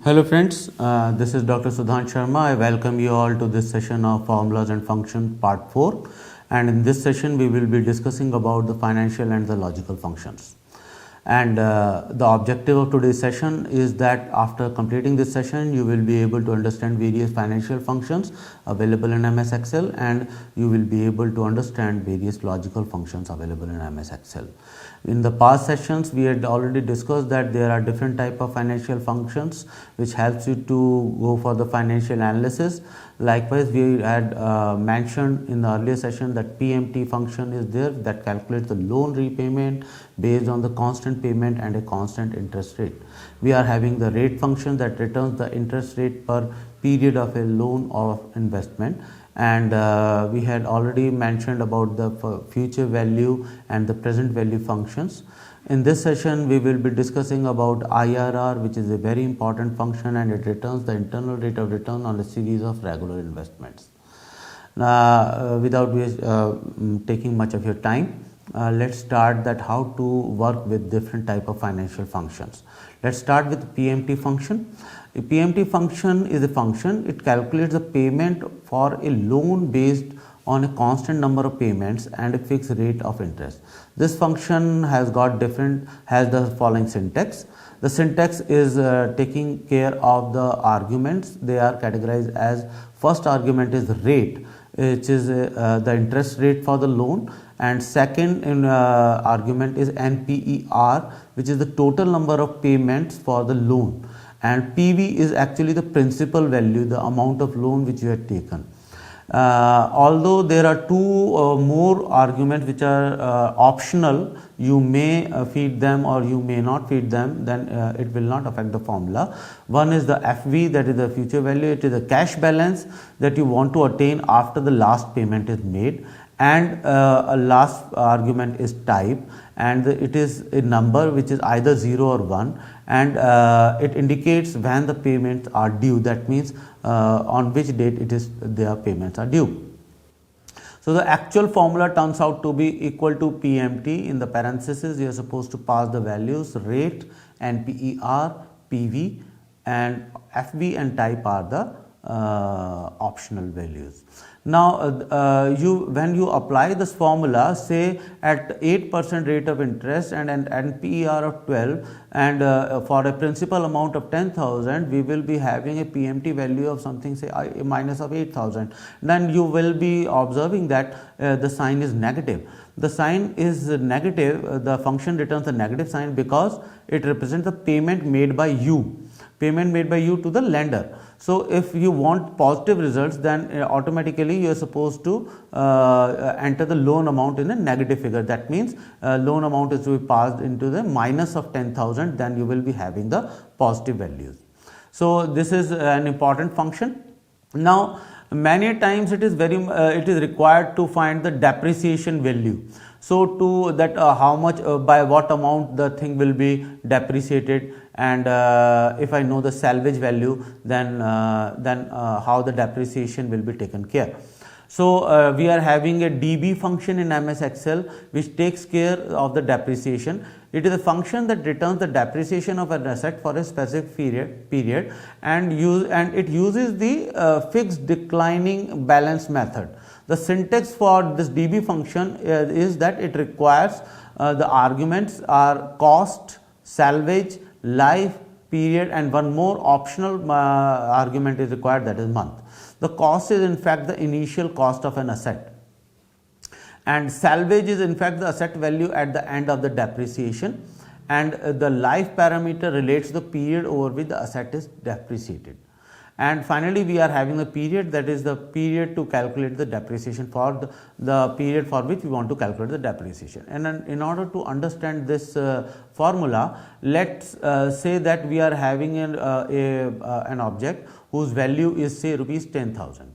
Hello friends, this is Dr. Sudhan Sharma. I welcome you all to this session of Formulas and Function Part 4, and in this session we will be discussing about the financial and the logical functions. And the objective of today's session is that after completing this session you will be able to understand various financial functions available in MS Excel, and you will be able to understand various logical functions available in MS Excel. In the past sessions we had already discussed that there are different type of financial functions which helps you to go for the financial analysis. Likewise, we had mentioned in the earlier session that PMT function is there that calculates the loan repayment based on the constant payment and a constant interest rate. We are having the rate function that returns the interest rate per period of a loan or investment, and we had already mentioned about the future value and the present value functions. In this session we will be discussing about IRR, which is a very important function, and it returns the internal rate of return on a series of regular investments. Without taking much of your time, let's start that how to work with different type of financial functions. Let's start with PMT function. A PMT function is a function, it calculates the payment for a loan based on a constant number of payments and a fixed rate of interest. This function has the following syntax. The syntax is taking care of the arguments. They are categorized as: first argument is rate, which is the interest rate for the loan, and second argument is NPER, which is the total number of payments for the loan, and PV is actually the principal value, the amount of loan which you have taken. Although there are two more arguments which are optional, you may feed them or you may not feed them, then it will not affect the formula. One is the FV, that is the future value. It is the cash balance that you want to attain after the last payment is made, and a last argument is type, and it is a number which is either 0 or 1, and it indicates when the payments are due. That means on which date their payments are due. So the actual formula turns out to be equal to PMT. In the parentheses you are supposed to pass the values rate, NPER, PV, and FV and type are the optional values. Now when you apply this formula, say at 8% rate of interest and an NPER of 12, and for a principal amount of 10,000, we will be having a PMT value of something, say minus of 8,000. Then you will be observing that the sign is negative. The sign is negative, the function returns a negative sign because it represents the payment made by you to the lender. So if you want positive results, then automatically you are supposed to enter the loan amount in a negative figure. That means loan amount is to be passed into the minus of 10,000, then you will be having the positive values. So this is an important function. Now many times it is required to find the depreciation value. So to that how much by what amount the thing will be depreciated, and if I know the salvage value, then how the depreciation will be taken care. So we are having a DB function in MS Excel which takes care of the depreciation. It is a function that returns the depreciation of an asset for a specific period, and it uses the fixed declining balance method. The syntax for this DB function is that it requires the arguments are cost, salvage, life, period, and one more optional argument is required, that is month. The cost is in fact the initial cost of an asset, and salvage is in fact the asset value at the end of the depreciation, and the life parameter relates the period over which the asset is depreciated. And finally we are having the period, that is the period to calculate the depreciation for the period for which we want to calculate the depreciation. And in order to understand this formula, let's say that we are having an object whose value is, say, rupees 10,000,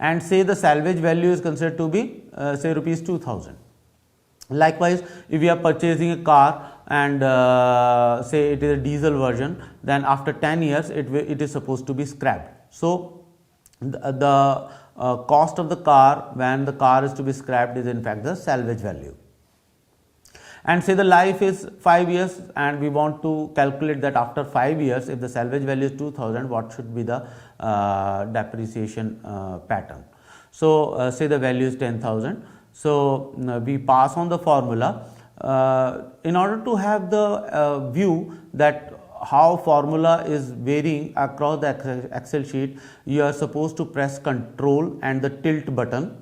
and say the salvage value is considered to be say rupees 2,000. Likewise, if we are purchasing a car and say it is a diesel version, then after 10 years it is supposed to be scrapped. So the cost of the car when the car is to be scrapped is in fact the salvage value. and say the life is 5 years and we want to calculate that after 5 years if the salvage value is 2000, what should be the depreciation pattern. So say the value is 10,000. So we pass on the formula. In order to have the view that how formula is varying across the Excel sheet, you are supposed to press Control and the tilt button,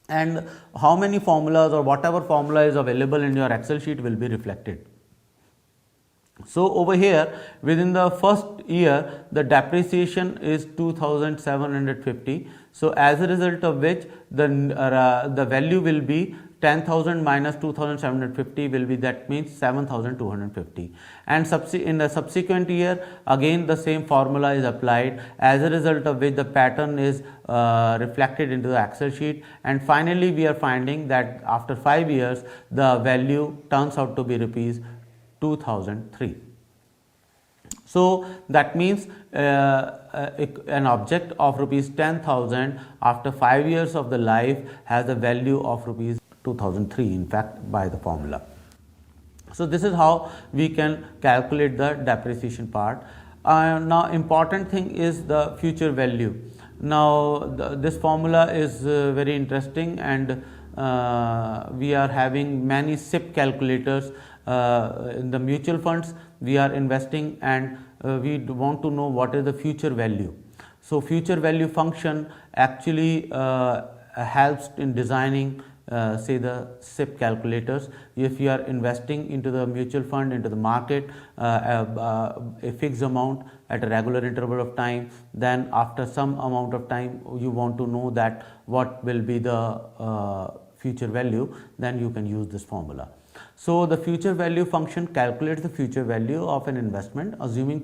and how many formulas or whatever formula is available in your Excel sheet will be reflected. So over here, within the first year, the depreciation is 2,750. So as a result of which the value will be 10,000 minus 2,750 will be, that means 7,250. And in the subsequent year, again the same formula is applied, as a result of which the pattern is reflected into the Excel sheet. And finally, we are finding that after 5 years, the value turns out to be rupees 2003. So that means an object of rupees 10,000 after 5 years of the life has a value of rupees 2003, in fact, by the formula. So this is how we can calculate the depreciation part. Now important thing is the future value. Now this formula is very interesting, and we are having many SIP calculators in the mutual funds. We are investing and we want to know what is the future value. So future value function actually helps in designing say the SIP calculators. If you are investing into the mutual fund, into the market, a fixed amount at a regular interval of time, then after some amount of time you want to know that what will be the future value, then you can use this formula. So the future value function calculates the future value of an investment assuming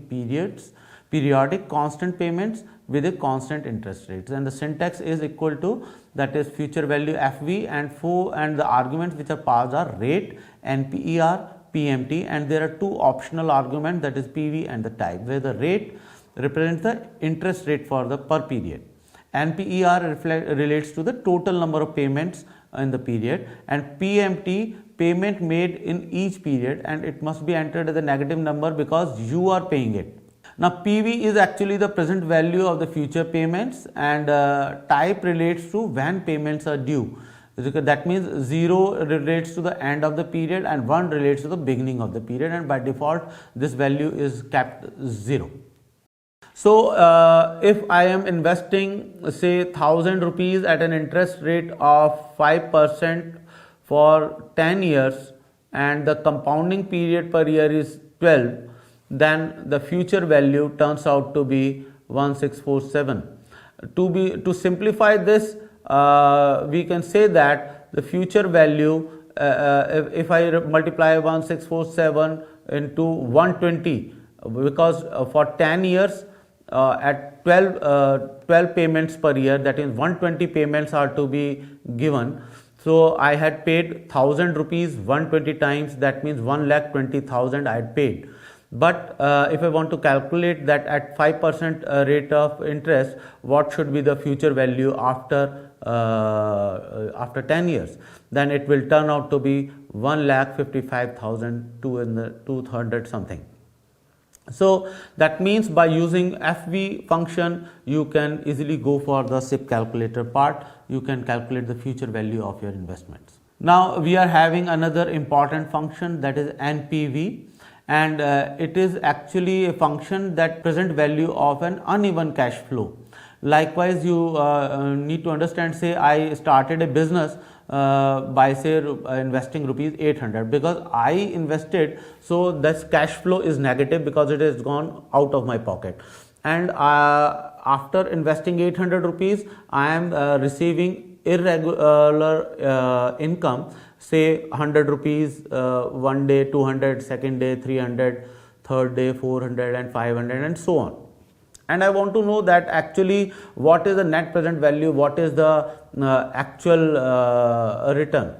periodic constant payments with a constant interest rates, and the syntax is equal to, that is future value FV, and the arguments which are passed are rate, NPER, PMT, and there are two optional arguments, that is PV and the type, where the rate represents the interest rate for the per period. NPER relates to the total number of payments in the period, and PMT, payment made in each period, and it must be entered as a negative number because you are paying it. Now PV is actually the present value of the future payments, and type relates to when payments are due. That means 0 relates to the end of the period and 1 relates to the beginning of the period, and by default this value is kept 0. So if I am investing say 1000 rupees at an interest rate of 5% for 10 years and the compounding period per year is 12, then the future value turns out to be 1647. To simplify this, we can say that the future value, if I multiply 1647 into 120, because for 10 years at 12 payments per year, that is 120 payments are to be given. So I had paid 1000 rupees 120 times, that means 1,20,000 I had paid. But if I want to calculate that at 5% rate of interest, what should be the future value after 10 years, then it will turn out to be 1,55,200 something. So that means by using FV function, you can easily go for the SIP calculator part. You can calculate the future value of your investments. Now we are having another important function, that is NPV, and it is actually a function that present value of an uneven cash flow. Likewise, you need to understand, say I started a business by say investing rupees 800, because I invested, so this cash flow is negative because it has gone out of my pocket, and after investing 800 rupees I am receiving irregular income, say 100 rupees one day, 200 second day, 300 third day, 400 and 500 and so on. And I want to know that actually what is the net present value, what is the actual return.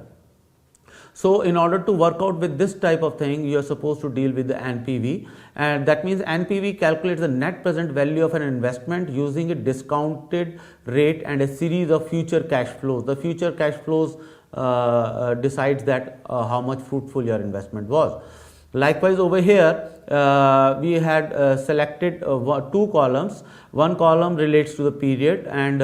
So in order to work out with this type of thing, you are supposed to deal with the NPV, and that means NPV calculates the net present value of an investment using a discounted rate and a series of future cash flows. The future cash flows decides that how much fruitful your investment was. Likewise, over here we had selected two columns. One column relates to the period, and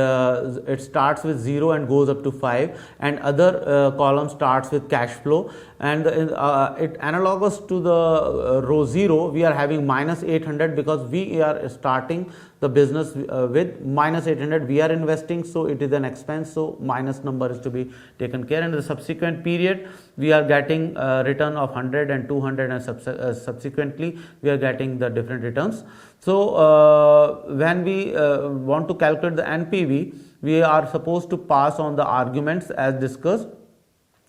it starts with 0 and goes up to 5, and other column starts with cash flow, and it analogous to the row 0. We are having minus 800 because we are starting the business with minus 800. We are investing, so it is an expense, so minus number is to be taken care. And the subsequent period we are getting return of 100 and 200, and subsequently we are getting the different returns. So when we want to calculate the NPV, we are supposed to pass on the arguments as discussed.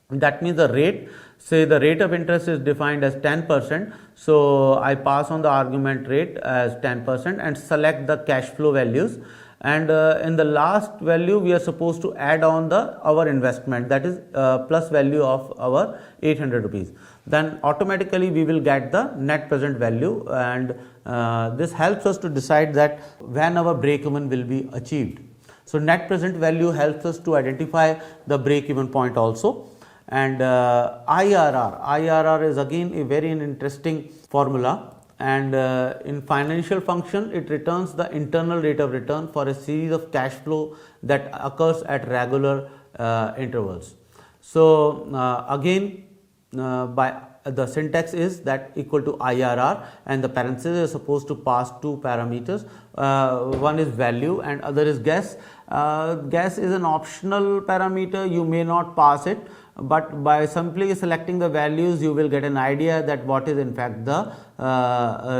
That means the rate, say the rate of interest is defined as 10%. So I pass on the argument rate as 10% and select the cash flow values. And in the last value, we are supposed to add on our investment, that is plus value of our 800 rupees. Then automatically we will get the net present value, and this helps us to decide that when our break-even will be achieved. So net present value helps us to identify the break-even point also. And IRR is again a very interesting formula. And in financial function, it returns the internal rate of return for a series of cash flow that occurs at regular intervals. So again, by the syntax is that equal to IRR, and the parentheses is supposed to pass two parameters. One is value and other is guess. Guess is an optional parameter, you may not pass it, but by simply selecting the values you will get an idea that what is in fact the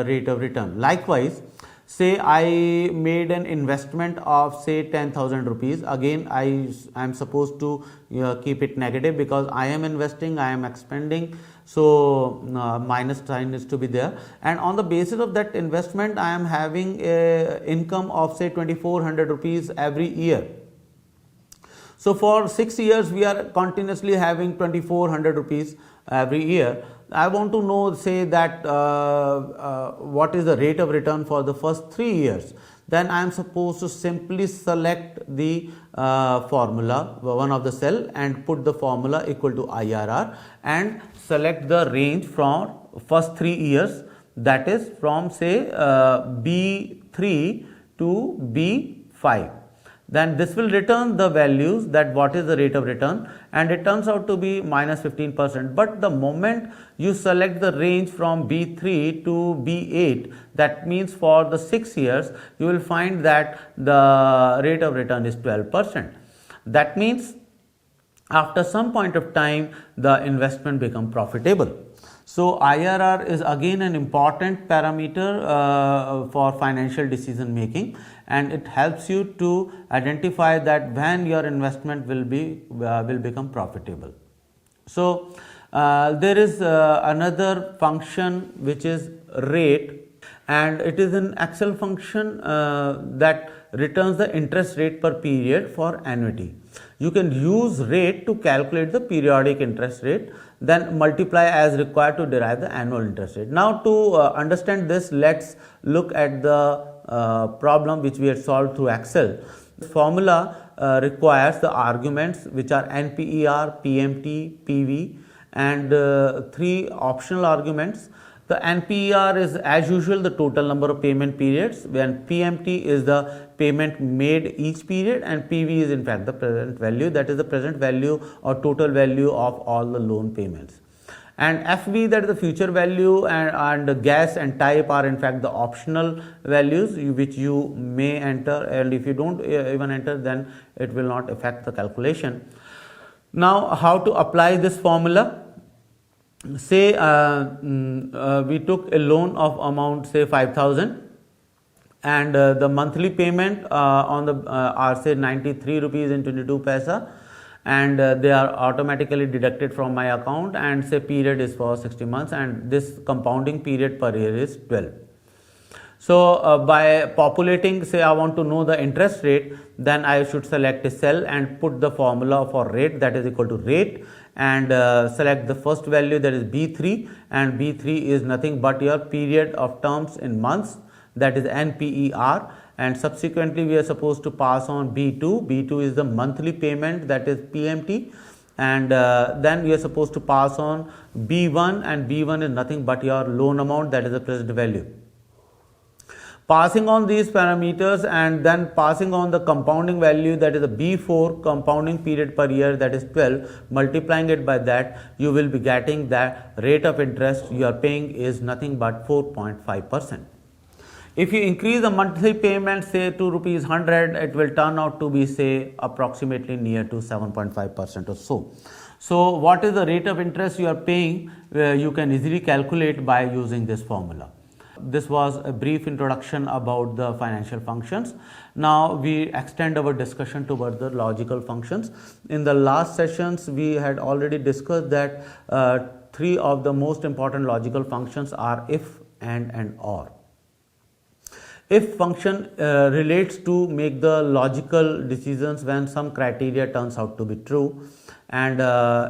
rate of return. Likewise, say I made an investment of say 10,000 rupees. Again, I am supposed to keep it negative because I am investing, I am expending, so minus sign is to be there. And on the basis of that investment, I am having a income of say 2,400 rupees every year. So for 6 years we are continuously having 2,400 rupees every year. I want to know, say that what is the rate of return for the first 3 years. Then I am supposed to simply select the formula, one of the cell, and put the formula equal to IRR and select the range from first 3 years, that is from say B3 to B5. Then this will return the values, that what is the rate of return, and it turns out to be minus 15%. But the moment you select the range from B3 to B8, that means for the 6 years, you will find that the rate of return is 12%. That means after some point of time, the investment become profitable. So IRR is again an important parameter for financial decision making, and it helps you to identify that when your investment will become profitable. So there is another function which is rate, and it is an Excel function that returns the interest rate per period for annuity. You can use rate to calculate the periodic interest rate, then multiply as required to derive the annual interest rate. Now to understand this, let's look at the problem which we had solved through Excel. This formula requires the arguments which are NPER, PMT, PV, and 3 optional arguments. The NPER is as usual the total number of payment periods, when PMT is the payment made each period, and PV is in fact the present value, that is the present value or total value of all the loan payments. And FV, that is the future value, and gas and type are in fact the optional values which you may enter, and if you don't even enter, then it will not affect the calculation. Now how to apply this formula? Say we took a loan of amount say 5,000, and the monthly payment on the are say 93 rupees and 22 paisa, and they are automatically deducted from my account, and say period is for 60 months, and this compounding period per year is 12. So by populating, say I want to know the interest rate, then I should select a cell and put the formula for rate, that is equal to rate, and select the first value, that is B3, and B3 is nothing but your period of terms in months, that is NPER, and subsequently we are supposed to pass on B2. B2 is the monthly payment, that is PMT, and then we are supposed to pass on B1, and B1 is nothing but your loan amount, that is the present value. Passing on these parameters and then passing on the compounding value, that is the B4 compounding period per year, that is 12, multiplying it by that, you will be getting that rate of interest you are paying is nothing but 4.5%. If you increase the monthly payment say to rupees 100, it will turn out to be say approximately near to 7.5% or so. So what is the rate of interest you are paying? You can easily calculate by using this formula. This was a brief introduction about the financial functions. Now we extend our discussion towards the logical functions. In the last sessions, we had already discussed that three of the most important logical functions are if, and or. If function relates to make the logical decisions when some criteria turns out to be true, and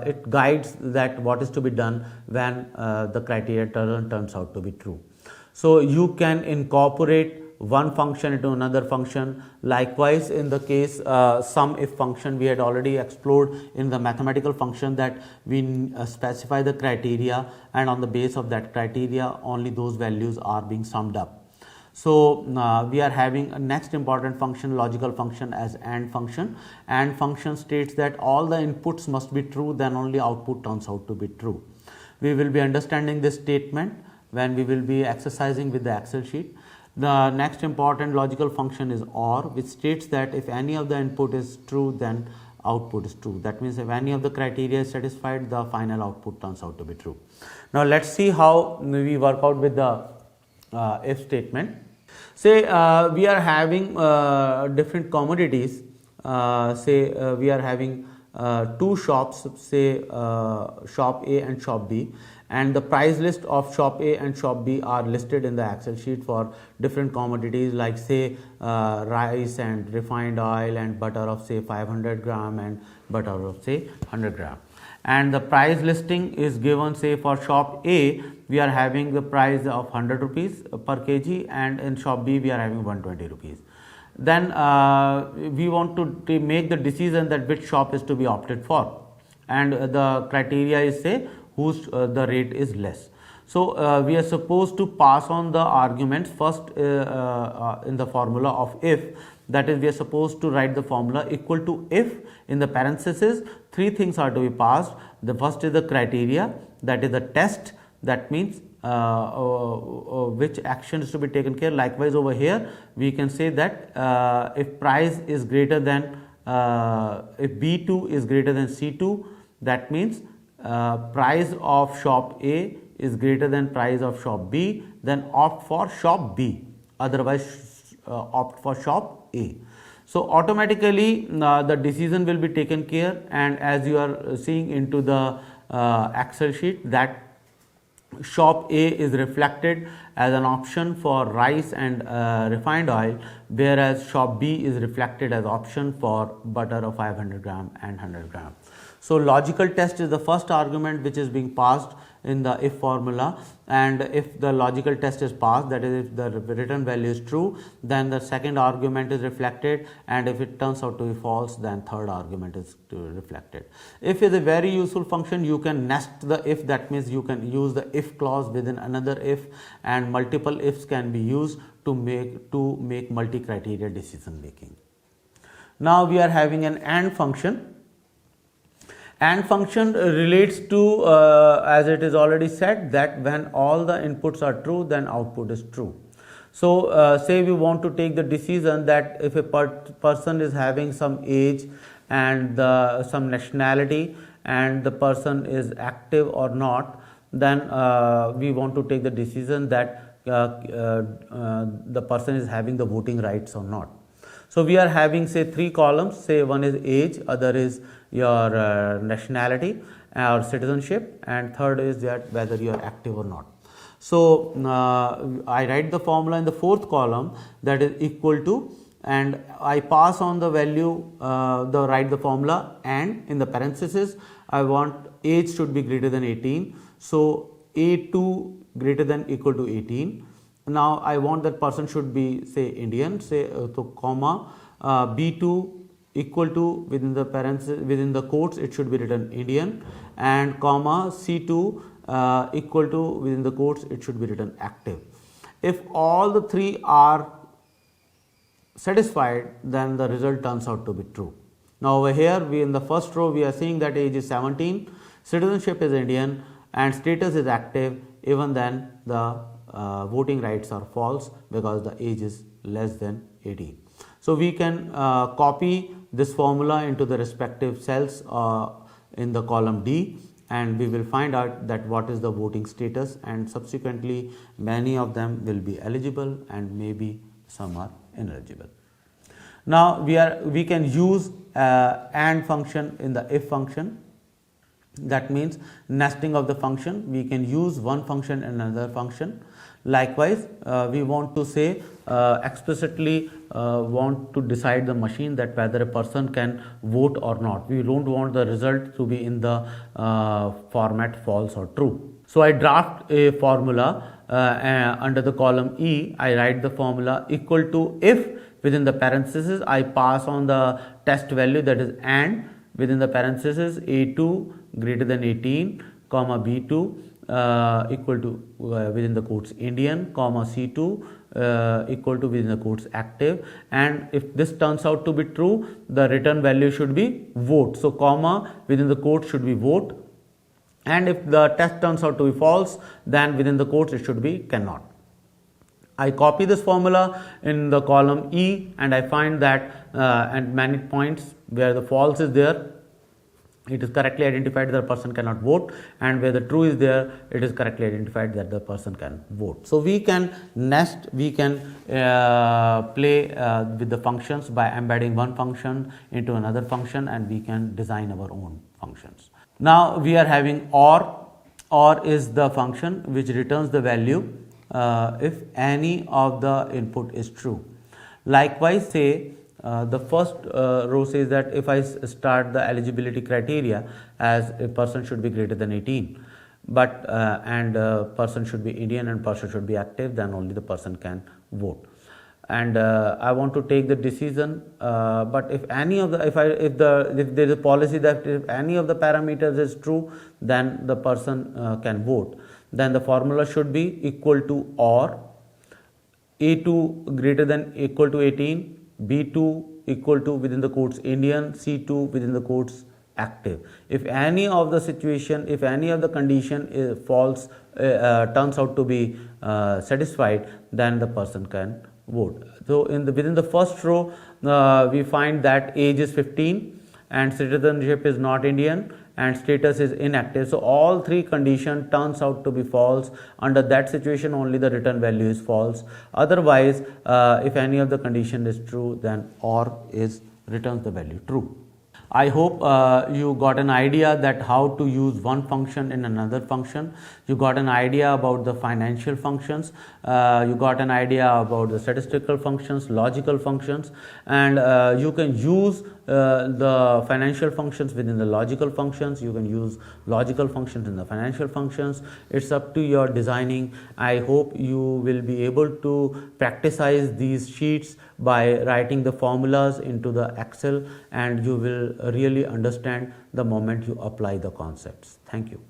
it guides that what is to be done when the criteria turns out to be true. So you can incorporate one function into another function. Likewise, in the case sum if function, we had already explored in the mathematical function that we specify the criteria, and on the base of that criteria only those values are being summed up. So we are having a next important function, logical function, as AND function. AND function states that all the inputs must be true, then only output turns out to be true. We will be understanding this statement when we will be exercising with the Excel sheet. The next important logical function is OR, which states that if any of the input is true, then output is true. That means if any of the criteria is satisfied, the final output turns out to be true. Now let's see how we work out with the if statement. Say we are having different commodities. Say we are having two shops, say shop A and shop B, and the price list of shop A and shop B are listed in the Excel sheet for different commodities, like say rice and refined oil and butter of say 500 gram and butter of say 100 gram. And the price listing is given, say for shop A we are having the price of 100 rupees per kg, and in shop B we are having 120 rupees. Then we want to make the decision that which shop is to be opted for, and the criteria is say whose the rate is less. So we are supposed to pass on the arguments first in the formula of if. That is, we are supposed to write the formula equal to if, in the parenthesis three things are to be passed. The first is the criteria, that is the test, that means which action is to be taken care. Likewise over here we can say that if price is greater than if B2 is greater than C2, that means price of shop A is greater than price of shop B, then opt for shop B, otherwise opt for shop A. So automatically the decision will be taken care, and as you are seeing into the Excel sheet, that shop A is reflected as an option for rice and refined oil, whereas shop B is reflected as option for butter of 500 gram and 100 gram. So logical test is the first argument which is being passed in the if formula, and if the logical test is passed, that is if the return value is true, then the second argument is reflected, and if it turns out to be false, then third argument is reflected. If is a very useful function, you can nest the if, that means you can use the if clause within another if, and multiple ifs can be used to make multi-criteria decision making. Now we are having an AND function. AND function relates to, as it is already said, that when all the inputs are true, then output is true. So say we want to take the decision that if a person is having some age and some nationality, and the person is active or not, then we want to take the decision that the person is having the voting rights or not. So we are having say three columns, say one is age, other is your nationality or citizenship, and third is that whether you are active or not. So I write the formula in the fourth column, that is equal to, and I pass on the value, write the formula, and in the parenthesis I want age should be greater than 18. So A2 greater than equal to 18. Now I want that person should be say Indian, say so comma B2 equal to, within the parentheses, within the quotes it should be written Indian, and comma C2 equal to, within the quotes it should be written active. If all the three are satisfied, then the result turns out to be true. Now over here, we in the first row we are seeing that age is 17, citizenship is Indian, and status is active. Even then the voting rights are false because the age is less than 18. So we can copy this formula into the respective cells in the column D, and we will find out that what is the voting status, and subsequently many of them will be eligible and maybe some are ineligible. Now we can use AND function in the if function. That means nesting of the function. We can use one function in another function. Likewise, we want to say explicitly want to decide the machine that whether a person can vote or not. We don't want the result to be in the format false or true. So I draft a formula under the column E. I write the formula equal to if, within the parentheses I pass on the test value, that is AND, within the parentheses A2 greater than 18 comma B2 equal to within the quotes Indian comma C2 equal to, within the quotes active, and if this turns out to be true, the return value should be vote. So comma within the quotes should be vote, and if the test turns out to be false, then within the quotes it should be cannot. I copy this formula in the column E, and I find that at many points where the false is there, it is correctly identified that the person cannot vote, and where the true is there, it is correctly identified that the person can vote. So we can nest, we can play with the functions by embedding one function into another function, and we can design our own functions. Now we are having OR. OR is the function which returns the value if any of the input is true. Likewise, say the first row says that if I start the eligibility criteria as a person should be greater than 18, but and person should be Indian and person should be active, then only the person can vote. And I want to take the decision, but if any of the if there is a policy that if any of the parameters is true, then the person can vote. Then the formula should be equal to OR A2 greater than equal to 18, B2 equal to, within the quotes Indian, C2 within the quotes active. If any of the situation, if any of the condition is false, turns out to be satisfied, then the person can vote. So within the first row, we find that age is 15 and citizenship is not Indian and status is inactive. So all three condition turns out to be false. Under that situation only the return value is false. Otherwise, if any of the condition is true, then OR returns the value true. I hope you got an idea that how to use one function in another function. You got an idea about the financial functions. You got an idea about the statistical functions, logical functions, and you can use the financial functions within the logical functions. You can use logical functions in the financial functions. It's up to your designing. I hope you will be able to practicize these sheets by writing the formulas into the Excel, and you will really understand the moment you apply the concepts. Thank you.